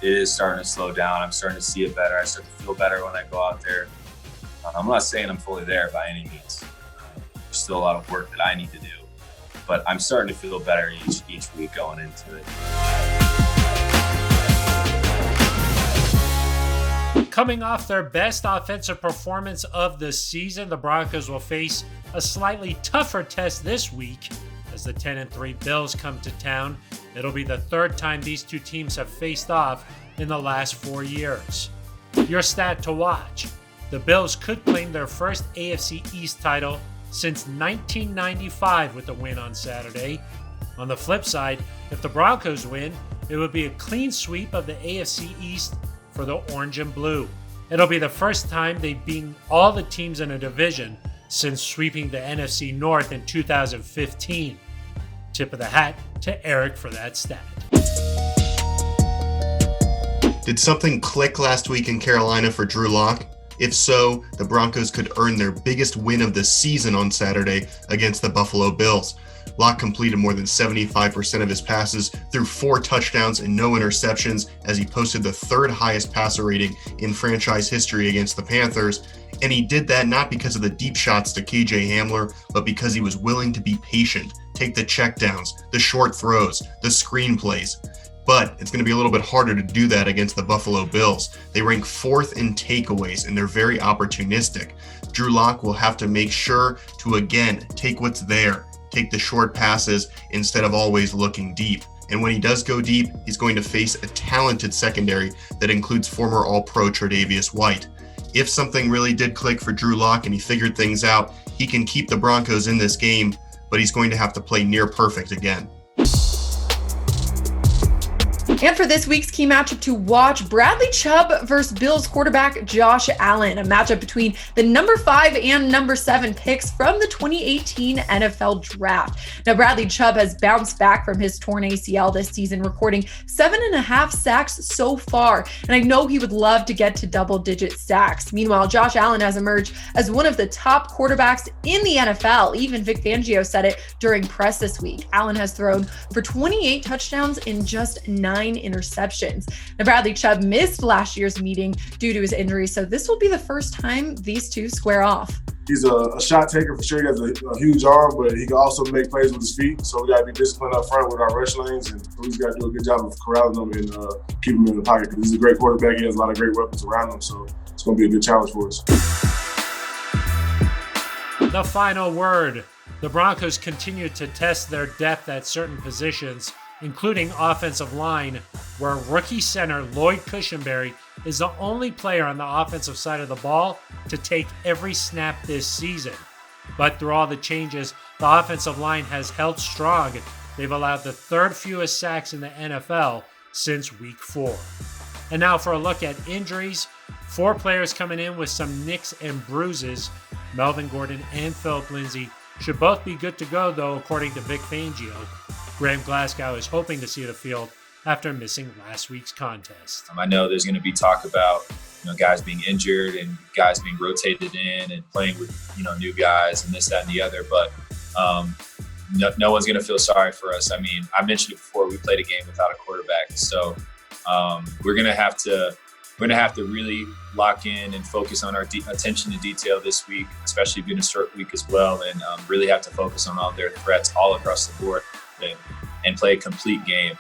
it is starting to slow down. I'm starting to see it better. I start to feel better when I go out there. I'm not saying I'm fully there by any means. There's still a lot of work that I need to do, but I'm starting to feel better each week going into it. Coming off their best offensive performance of the season, the Broncos will face a slightly tougher test this week as the 10-3 Bills come to town. It'll be the third time these two teams have faced off in the last 4 years. Your stat to watch: the Bills could claim their first AFC East title since 1995 with the win on Saturday. On the flip side, if the Broncos win, it would be a clean sweep of the AFC East for the orange and blue. It'll be the first time they've beaten all the teams in a division since sweeping the NFC North in 2015. Tip of the hat to Eric for that stat. Did something click last week in Carolina for Drew Lock? If so, the Broncos could earn their biggest win of the season on Saturday against the Buffalo Bills. Lock completed more than 75% of his passes, threw 4 touchdowns and no interceptions as he posted the third highest passer rating in franchise history against the Panthers. And he did that not because of the deep shots to KJ Hamler, but because he was willing to be patient, take the checkdowns, the short throws, the screen plays. But it's going to be a little bit harder to do that against the Buffalo Bills. They rank 4th in takeaways, and they're very opportunistic. Drew Lock will have to make sure to, again, take what's there, take the short passes instead of always looking deep. And when he does go deep, he's going to face a talented secondary that includes former All-Pro Tre'Davious White. If something really did click for Drew Lock and he figured things out, he can keep the Broncos in this game, but he's going to have to play near perfect again. And for this week's key matchup to watch, Bradley Chubb versus Bills quarterback Josh Allen, a matchup between the number 5 and number 7 picks from the 2018 NFL Draft. Now, Bradley Chubb has bounced back from his torn ACL this season, recording 7.5 sacks so far, and I know he would love to get to double-digit sacks. Meanwhile, Josh Allen has emerged as one of the top quarterbacks in the NFL. Even Vic Fangio said it during press this week. Allen has thrown for 28 touchdowns in just 9 interceptions. Now, Bradley Chubb missed last year's meeting due to his injury, so this will be the first time these two square off. He's a shot taker for sure. He has a huge arm, but he can also make plays with his feet. So we got to be disciplined up front with our rush lanes, and we just got to do a good job of corralling him and keep him in the pocket because he's a great quarterback. He has a lot of great weapons around him, so it's going to be a good challenge for us. The final word: the Broncos continue to test their depth at certain positions, including offensive line, where rookie center Lloyd Cushenberry is the only player on the offensive side of the ball to take every snap this season. But through all the changes, the offensive line has held strong. They've allowed the 3rd fewest sacks in the NFL since week 4. And now for a look at injuries. 4 players coming in with some nicks and bruises. Melvin Gordon and Philip Lindsay should both be good to go, though, according to Vic Fangio. Graham Glasgow is hoping to see the field after missing last week's contest. I know there's going to be talk about guys being injured and guys being rotated in and playing with new guys and this, that, and the other, but no one's going to feel sorry for us. I mean, I mentioned it before, we played a game without a quarterback, so we're going to have to really lock in and focus on our attention to detail this week, especially being a short week as well, and really have to focus on all their threats all across the board and play a complete game.